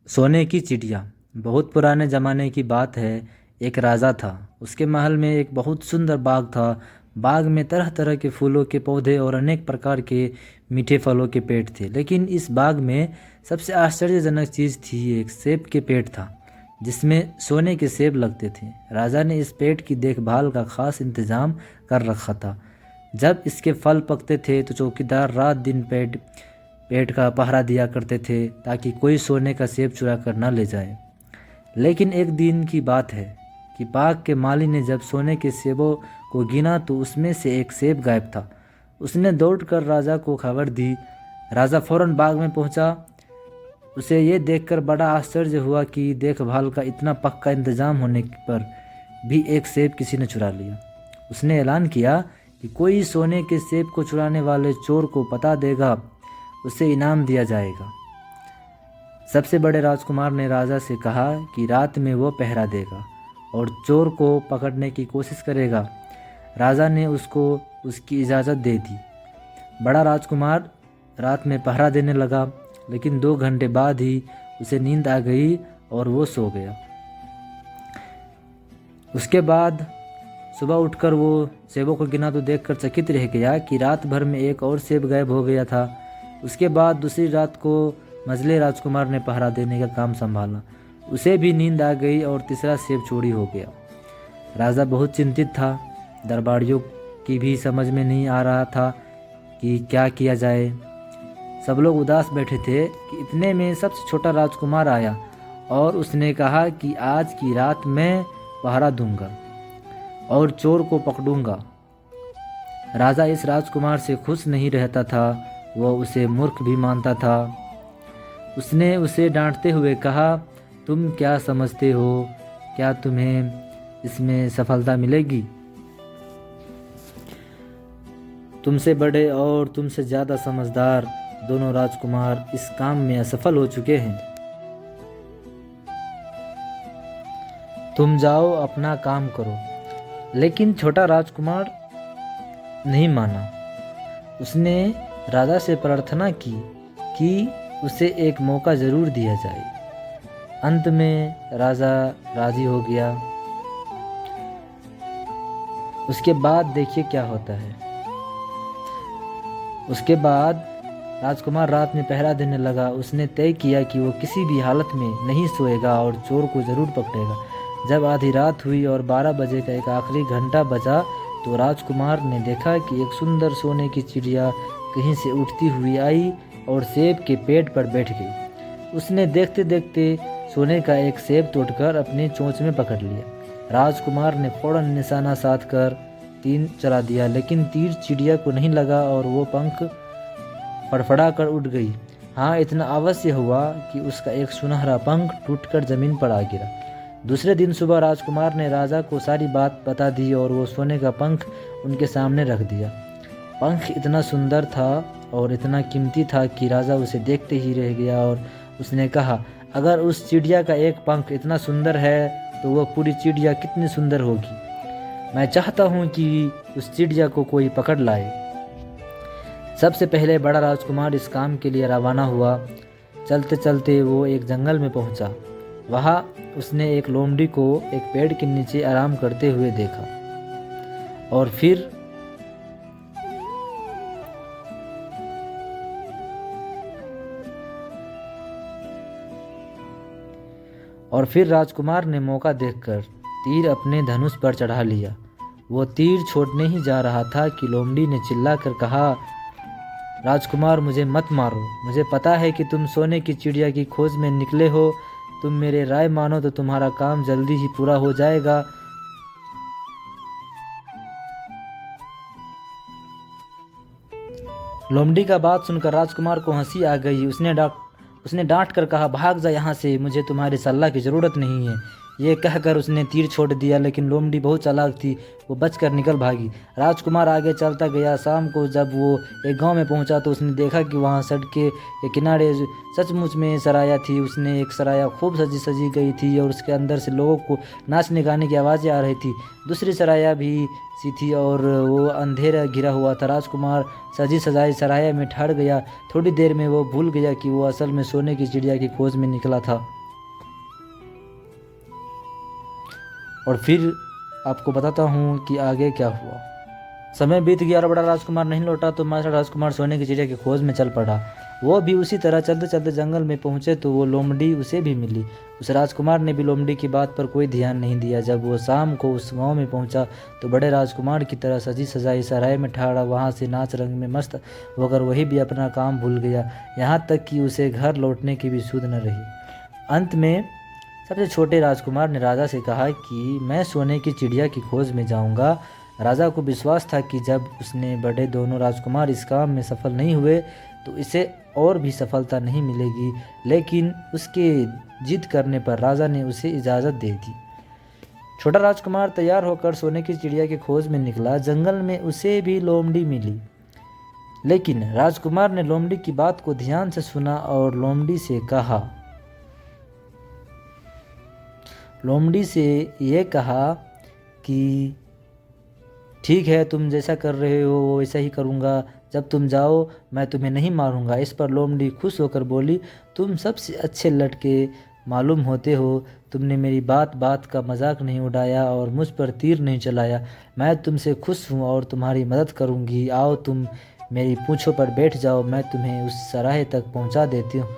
सोने की चिड़िया। बहुत पुराने ज़माने की बात है। एक राजा था। उसके महल में एक बहुत सुंदर बाग था। बाग में तरह तरह के फूलों के पौधे और अनेक प्रकार के मीठे फलों के पेड़ थे। लेकिन इस बाग में सबसे आश्चर्यजनक चीज़ थी, एक सेब के पेड़ था जिसमें सोने के सेब लगते थे। राजा ने इस पेड़ की देखभाल का खास इंतजाम कर रखा था। जब इसके फल पकते थे तो चौकीदार रात दिन पेड़ का पहरा दिया करते थे ताकि कोई सोने का सेब चुरा कर ना ले जाए। लेकिन एक दिन की बात है कि बाग के माली ने जब सोने के सेबों को गिना तो उसमें से एक सेब गायब था। उसने दौड़कर राजा को खबर दी। राजा फौरन बाग में पहुंचा। उसे ये देखकर बड़ा आश्चर्य हुआ कि देखभाल का इतना पक्का इंतजाम होने पर भी एक सेब किसी ने चुरा लिया। उसने ऐलान किया कि कोई सोने के सेब को चुराने वाले चोर को पता देगा, उसे इनाम दिया जाएगा। सबसे बड़े राजकुमार ने राजा से कहा कि रात में वो पहरा देगा और चोर को पकड़ने की कोशिश करेगा। राजा ने उसको उसकी इजाज़त दे दी। बड़ा राजकुमार रात में पहरा देने लगा, लेकिन 2 घंटे बाद ही उसे नींद आ गई और वो सो गया। उसके बाद सुबह उठकर वो सेबों को गिना तो देखकर चकित रह गया कि रात भर में एक और सेब गायब हो गया था। उसके बाद दूसरी रात को मझले राजकुमार ने पहरा देने का काम संभाला। उसे भी नींद आ गई और तीसरा सेब चोरी हो गया। राजा बहुत चिंतित था। दरबारियों की भी समझ में नहीं आ रहा था कि क्या किया जाए। सब लोग उदास बैठे थे कि इतने में सबसे छोटा राजकुमार आया और उसने कहा कि आज की रात मैं पहरा दूंगा और चोर को पकड़ूंगा। राजा इस राजकुमार से खुश नहीं रहता था। वह उसे मूर्ख भी मानता था। उसने उसे डांटते हुए कहा, तुम क्या समझते हो? क्या तुम्हें इसमें सफलता मिलेगी? तुमसे बड़े और तुमसे ज़्यादा समझदार दोनों राजकुमार इस काम में असफल हो चुके हैं। तुम जाओ अपना काम करो। लेकिन छोटा राजकुमार नहीं माना। उसने राजा से प्रार्थना की कि उसे एक मौका ज़रूर दिया जाए। अंत में राजा राजी हो गया। उसके बाद देखिए क्या होता है। उसके बाद राजकुमार रात में पहरा देने लगा। उसने तय किया कि वो किसी भी हालत में नहीं सोएगा और चोर को ज़रूर पकड़ेगा। जब आधी रात हुई और 12 बजे का एक आखिरी घंटा बजा तो राजकुमार ने देखा कि एक सुंदर सोने की चिड़िया कहीं से उड़ती हुई आई और सेब के पेड़ पर बैठ गई। उसने देखते देखते सोने का एक सेब तोड़कर अपनी चोंच में पकड़ लिया। राजकुमार ने फौरन निशाना साध कर तीर चला दिया, लेकिन तीर चिड़िया को नहीं लगा और वो पंख फड़फड़ा कर उड़ गई। हाँ, इतना अवश्य हुआ कि उसका एक सुनहरा पंख टूटकर जमीन पर आ गिरा। दूसरे दिन सुबह राजकुमार ने राजा को सारी बात बता दी और वो सोने का पंख उनके सामने रख दिया। पंख इतना सुंदर था और इतना कीमती था कि राजा उसे देखते ही रह गया और उसने कहा, अगर उस चिड़िया का एक पंख इतना सुंदर है तो वह पूरी चिड़िया कितनी सुंदर होगी। मैं चाहता हूँ कि उस चिड़िया को कोई पकड़ लाए। सबसे पहले बड़ा राजकुमार इस काम के लिए रवाना हुआ। चलते चलते वो एक जंगल में पहुँचा। वहाँ उसने एक लोमड़ी को एक पेड़ के नीचे आराम करते हुए देखा और फिर राजकुमार ने मौका देखकर तीर अपने धनुष पर चढ़ा लिया। वो तीर छोड़ने ही जा रहा था कि लोमड़ी ने चिल्लाकर कहा, राजकुमार, मुझे मत मारो। मुझे पता है कि तुम सोने की चिड़िया की खोज में निकले हो। तुम मेरे राय मानो तो तुम्हारा काम जल्दी ही पूरा हो जाएगा। लोमड़ी का बात सुनकर राजकुमार को हंसी आ गई। उसने डांट कर कहा, भाग जा यहाँ से, मुझे तुम्हारी सलाह की ज़रूरत नहीं है। ये कहकर उसने तीर छोड़ दिया, लेकिन लोमड़ी बहुत चालाक थी। वो बचकर निकल भागी। राजकुमार आगे चलता गया। शाम को जब वो एक गांव में पहुंचा तो उसने देखा कि वहां सड़क के किनारे सचमुच में सराया थी। उसने एक सराया खूब सजी गई थी और उसके अंदर से लोगों को नाचने गाने की आवाज़ें आ रही थी। दूसरी सराया भी सी थी और वो अंधेरा घिरा हुआ था। राजकुमार सजी सजाई सराया में ठहर गया। थोड़ी देर में वो भूल गया कि वो असल में सोने की चिड़िया की खोज में निकला था। और फिर आपको बताता हूँ कि आगे क्या हुआ। समय बीत गया और बड़ा राजकुमार नहीं लौटा तो मास्टर राजकुमार सोने की चिड़िया की खोज में चल पड़ा। वो भी उसी तरह चलते चलते जंगल में पहुंचे तो वो लोमड़ी उसे भी मिली। उस राजकुमार ने भी लोमड़ी की बात पर कोई ध्यान नहीं दिया। जब वो शाम को उस गांव में पहुंचा तो बड़े राजकुमार की तरह सजी सजाई सराय में ठाड़ा वहां से नाच रंग में मस्त होकर वही भी अपना काम भूल गया, यहाँ तक कि उसे घर लौटने की भी सुध न रही। अंत में सबसे छोटे राजकुमार ने राजा से कहा कि मैं सोने की चिड़िया की खोज में जाऊंगा। राजा को विश्वास था कि जब उसने बड़े दोनों राजकुमार इस काम में सफल नहीं हुए तो इसे और भी सफलता नहीं मिलेगी, लेकिन उसके जिद करने पर राजा ने उसे इजाज़त दे दी। छोटा राजकुमार तैयार होकर सोने की चिड़िया की खोज में निकला। जंगल में उसे भी लोमड़ी मिली, लेकिन राजकुमार ने लोमड़ी की बात को ध्यान से सुना और लोमड़ी से ये कहा कि ठीक है, तुम जैसा कर रहे हो वो वैसा ही करूँगा। जब तुम जाओ मैं तुम्हें नहीं मारूंगा। इस पर लोमड़ी खुश होकर बोली, तुम सबसे अच्छे लड़के मालूम होते हो। तुमने मेरी बात बात का मजाक नहीं उड़ाया और मुझ पर तीर नहीं चलाया। मैं तुमसे खुश हूँ और तुम्हारी मदद करूँगी। आओ तुम मेरी पूँछों पर बैठ जाओ, मैं तुम्हें उस सराहे तक पहुँचा देती हूँ।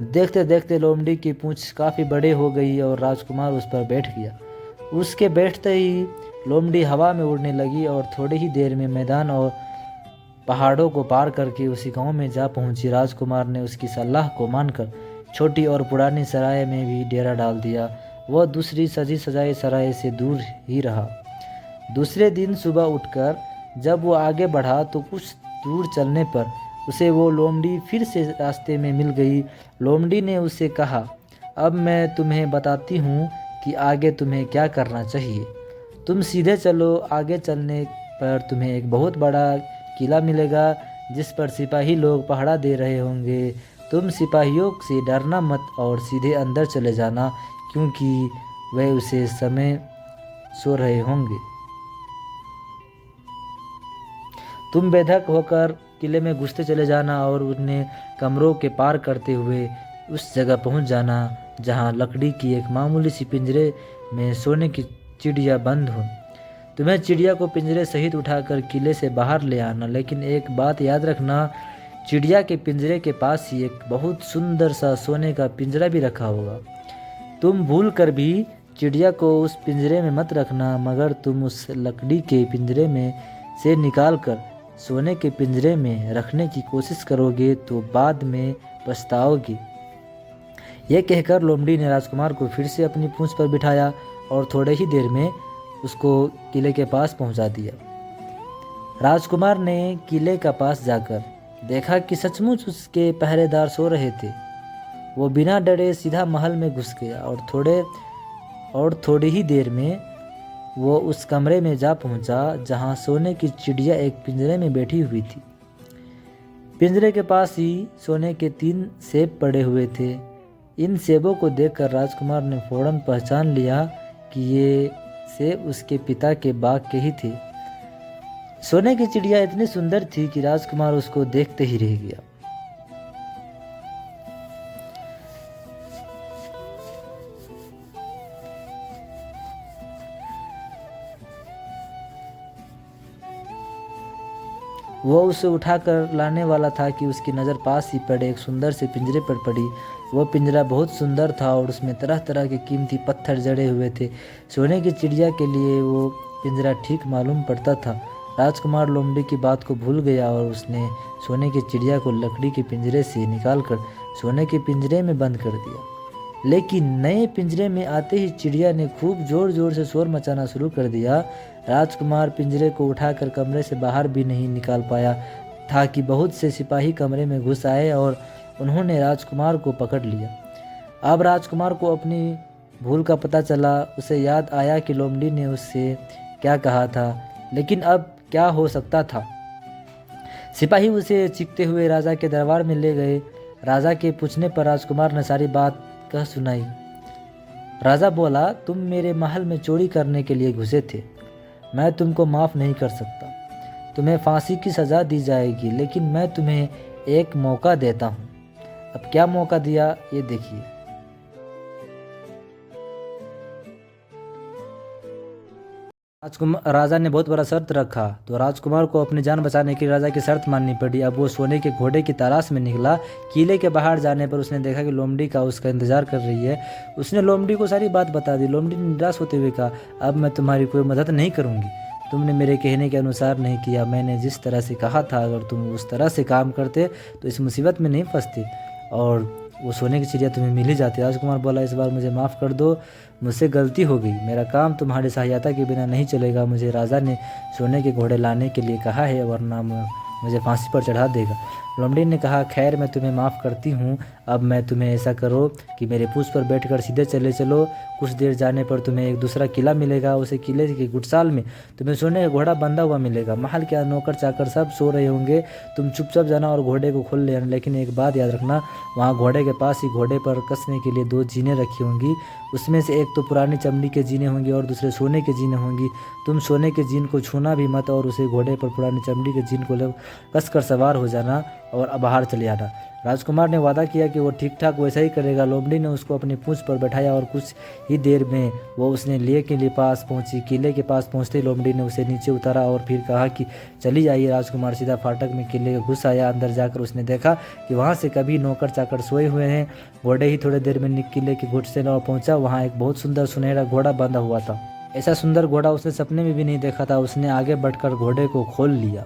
देखते देखते लोमड़ी की पूँछ काफ़ी बड़े हो गई और राजकुमार उस पर बैठ गया। उसके बैठते ही लोमड़ी हवा में उड़ने लगी और थोड़ी ही देर में मैदान और पहाड़ों को पार करके उसी गांव में जा पहुंची। राजकुमार ने उसकी सलाह को मानकर छोटी और पुरानी सराय में भी डेरा डाल दिया। वह दूसरी सजी सजाई सराय से दूर ही रहा। दूसरे दिन सुबह उठकर जब वो आगे बढ़ा तो कुछ दूर चलने पर उसे वो लोमड़ी फिर से रास्ते में मिल गई। लोमड़ी ने उसे कहा, अब मैं तुम्हें बताती हूँ कि आगे तुम्हें क्या करना चाहिए। तुम सीधे चलो। आगे चलने पर तुम्हें एक बहुत बड़ा किला मिलेगा जिस पर सिपाही लोग पहरा दे रहे होंगे। तुम सिपाहियों से डरना मत और सीधे अंदर चले जाना, क्योंकि वे उसे समय सो रहे होंगे। तुम बेधक होकर किले में घुसते चले जाना और उन्हें कमरों के पार करते हुए उस जगह पहुंच जाना जहां लकड़ी की एक मामूली सी पिंजरे में सोने की चिड़िया बंद हो। तुम्हें चिड़िया को पिंजरे सहित उठाकर किले से बाहर ले आना, लेकिन एक बात याद रखना, चिड़िया के पिंजरे के पास ही एक बहुत सुंदर सा सोने का पिंजरा भी रखा होगा। तुम भूल कर भी चिड़िया को उस पिंजरे में मत रखना, मगर तुम उस लकड़ी के पिंजरे में से निकाल कर सोने के पिंजरे में रखने की कोशिश करोगे तो बाद में पछताओगे। यह कहकर लोमड़ी ने राजकुमार को फिर से अपनी पूंछ पर बिठाया और थोड़े ही देर में उसको किले के पास पहुंचा दिया। राजकुमार ने किले का पास जाकर देखा कि सचमुच उसके पहरेदार सो रहे थे। वो बिना डरे सीधा महल में घुस गया और थोड़ी ही देर में वो उस कमरे में जा पहुंचा जहां सोने की चिड़िया एक पिंजरे में बैठी हुई थी। पिंजरे के पास ही सोने के 3 सेब पड़े हुए थे। इन सेबों को देखकर राजकुमार ने फौरन पहचान लिया कि ये सेब उसके पिता के बाग के ही थे। सोने की चिड़िया इतनी सुंदर थी कि राजकुमार उसको देखते ही रह गया। वो उसे उठाकर लाने वाला था कि उसकी नज़र पास ही पड़े एक सुंदर से पिंजरे पर पड़ी। वह पिंजरा बहुत सुंदर था और उसमें तरह तरह के कीमती पत्थर जड़े हुए थे। सोने की चिड़िया के लिए वो पिंजरा ठीक मालूम पड़ता था। राजकुमार लोमड़ी की बात को भूल गया और उसने सोने की चिड़िया को लकड़ी के पिंजरे से निकालकर सोने के पिंजरे में बंद कर दिया। लेकिन नए पिंजरे में आते ही चिड़िया ने खूब जोर जोर से शोर मचाना शुरू कर दिया। राजकुमार पिंजरे को उठाकर कमरे से बाहर भी नहीं निकाल पाया था कि बहुत से सिपाही कमरे में घुस आए और उन्होंने राजकुमार को पकड़ लिया। अब राजकुमार को अपनी भूल का पता चला। उसे याद आया कि लोमड़ी ने उससे क्या कहा था, लेकिन अब क्या हो सकता था। सिपाही उसे चीखते हुए राजा के दरबार में ले गए। राजा के पूछने पर राजकुमार ने सारी बात कह सुनाई। राजा बोला, तुम मेरे महल में चोरी करने के लिए घुसे थे। मैं तुमको माफ़ नहीं कर सकता। तुम्हें फांसी की सज़ा दी जाएगी, लेकिन मैं तुम्हें एक मौका देता हूँ। अब क्या मौका दिया ये देखिए। राजा ने बहुत बड़ा शर्त रखा, तो राजकुमार को अपनी जान बचाने के लिए राजा की शर्त माननी पड़ी। अब वो सोने के घोड़े की तलाश में निकला। किले के बाहर जाने पर उसने देखा कि लोमड़ी का उसका इंतजार कर रही है। उसने लोमड़ी को सारी बात बता दी। लोमड़ी ने निराश होते हुए कहा, अब मैं तुम्हारी कोई मदद नहीं करूँगी। तुमने मेरे कहने के अनुसार नहीं किया। मैंने जिस तरह से कहा था, अगर तुम उस तरह से काम करते तो इस मुसीबत में नहीं फंसते और वो सोने की चिड़िया तुम्हें मिल ही जाती। राजकुमार बोला, इस बार मुझे माफ़ कर दो, मुझसे गलती हो गई। मेरा काम तुम्हारी सहायता के बिना नहीं चलेगा। मुझे राजा ने सोने के घोड़े लाने के लिए कहा है, वरना मुझे फांसी पर चढ़ा देगा। लोमड़ी ने कहा, खैर मैं तुम्हें माफ़ करती हूँ। अब मैं तुम्हें ऐसा करो कि मेरे पूंछ पर बैठकर सीधे चले चलो। कुछ देर जाने पर तुम्हें एक दूसरा किला मिलेगा। उसे किले की गुटसाल में तुम्हें सोने का घोड़ा बंधा हुआ मिलेगा। महल के नौकर चाकर सब सो रहे होंगे। तुम चुपचाप जाना और घोड़े को खोल लेना, लेकिन एक बात याद रखना, वहाँ घोड़े के पास ही घोड़े पर कसने के लिए 2 जीनें रखी होंगी। उसमें से एक तो पुरानी चमड़ी के जीने होंगे और दूसरे सोने के जीने होंगी। तुम सोने के जीन को छूना भी मत और उसे घोड़े पर पुरानी चमड़ी के जीन को कस कर सवार हो जाना और बाहर चले आना। राजकुमार ने वादा किया कि वो ठीक ठाक वैसा ही करेगा। लोमड़ी ने उसको अपनी पूंछ पर बैठाया और कुछ ही देर में वो उसने लिए के पास पहुंची। किले के पास पहुंचते लोमड़ी ने उसे नीचे उतारा और फिर कहा कि चली जाइए। राजकुमार सीधा फाटक में किले के घुस आया। अंदर जाकर उसने देखा कि वहाँ से कभी नौकर चाकर सोए हुए हैं। घोड़े ही थोड़ी देर में किले के घुटसे और पहुंचा। वहाँ एक बहुत सुंदर सुनहरा घोड़ा बंधा हुआ था। ऐसा सुंदर घोड़ा उसने सपने में भी नहीं देखा था। उसने आगे बढ़कर घोड़े को खोल लिया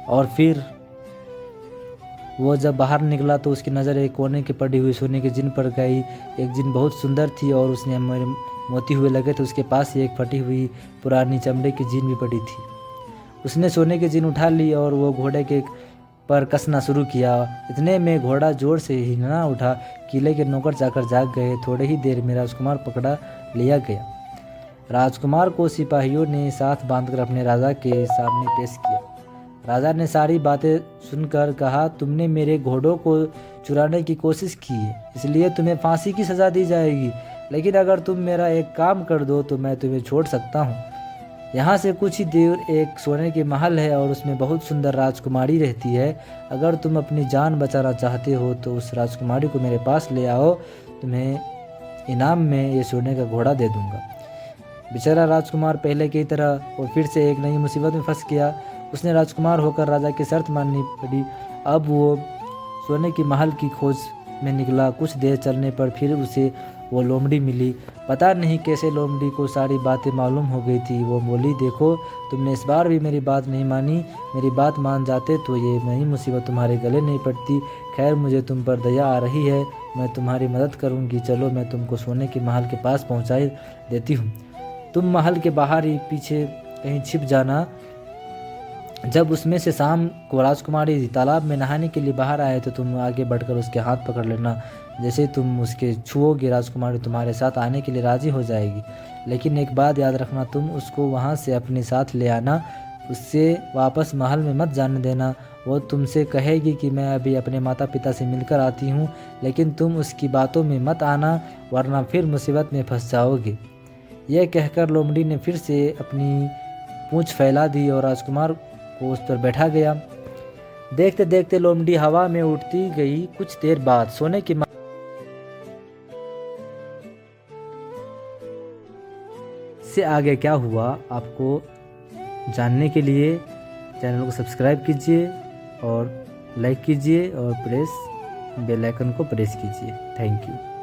और फिर वो जब बाहर निकला तो उसकी नज़र एक कोने की पड़ी हुई सोने की जिन पर गई। एक जिन बहुत सुंदर थी और उसने मोती हुए लगे थे। उसके पास ही एक फटी हुई पुरानी चमड़े की जिन भी पड़ी थी। उसने सोने की जिन उठा ली और वो घोड़े के पर कसना शुरू किया। इतने में घोड़ा जोर से हिलना उठा। किले के नौकर चाकर जाग गए। थोड़े ही देर में राजकुमार पकड़ा लिया गया। राजकुमार को सिपाहियों ने साथ बांधकर अपने राजा के सामने पेश किया। राजा ने सारी बातें सुनकर कहा, तुमने मेरे घोड़ों को चुराने की कोशिश की है, इसलिए तुम्हें फांसी की सज़ा दी जाएगी। लेकिन अगर तुम मेरा एक काम कर दो तो मैं तुम्हें छोड़ सकता हूँ। यहाँ से कुछ ही दूर एक सोने की महल है और उसमें बहुत सुंदर राजकुमारी रहती है। अगर तुम अपनी जान बचाना चाहते हो तो उस राजकुमारी को मेरे पास ले आओ। तुम्हें इनाम में ये सोने का घोड़ा दे दूँगा। बेचारा राजकुमार पहले की तरह वो फिर से एक नई मुसीबत में फंस गया। उसने राजकुमार होकर राजा की शर्त माननी पड़ी। अब वो सोने की महल की खोज में निकला। कुछ देर चलने पर फिर उसे वो लोमड़ी मिली। पता नहीं कैसे लोमड़ी को सारी बातें मालूम हो गई थी। वो बोली, देखो तुमने इस बार भी मेरी बात नहीं मानी। मेरी बात मान जाते तो ये नई मुसीबत तुम्हारे गले नहीं पड़ती। खैर मुझे तुम पर दया आ रही है, मैं तुम्हारी मदद करूँगी। चलो मैं तुमको सोने की महल के पास पहुँचा देती हूँ। तुम महल के बाहर ही पीछे कहीं छिप जाना। जब उसमें से शाम को राजकुमारी तालाब में नहाने के लिए बाहर आए तो तुम आगे बढ़कर उसके हाथ पकड़ लेना। जैसे ही तुम उसके छुओगे राजकुमारी तुम्हारे साथ आने के लिए राज़ी हो जाएगी। लेकिन एक बात याद रखना, तुम उसको वहाँ से अपने साथ ले आना। उससे वापस महल में मत जाने देना। वो तुमसे कहेगी कि मैं अभी अपने माता पिता से मिलकर आती हूँ, लेकिन तुम उसकी बातों में मत आना, वरना फिर मुसीबत में फंस जाओगे। यह कहकर लोमड़ी ने फिर से अपनी पूँछ फैला दी और राजकुमार को उस पर बैठा गया। देखते देखते लोमड़ी हवा में उड़ती गई। कुछ देर बाद सोने की से आगे क्या हुआ आपको जानने के लिए चैनल को सब्सक्राइब कीजिए और लाइक कीजिए और बेल आइकन को प्रेस कीजिए। Thank you.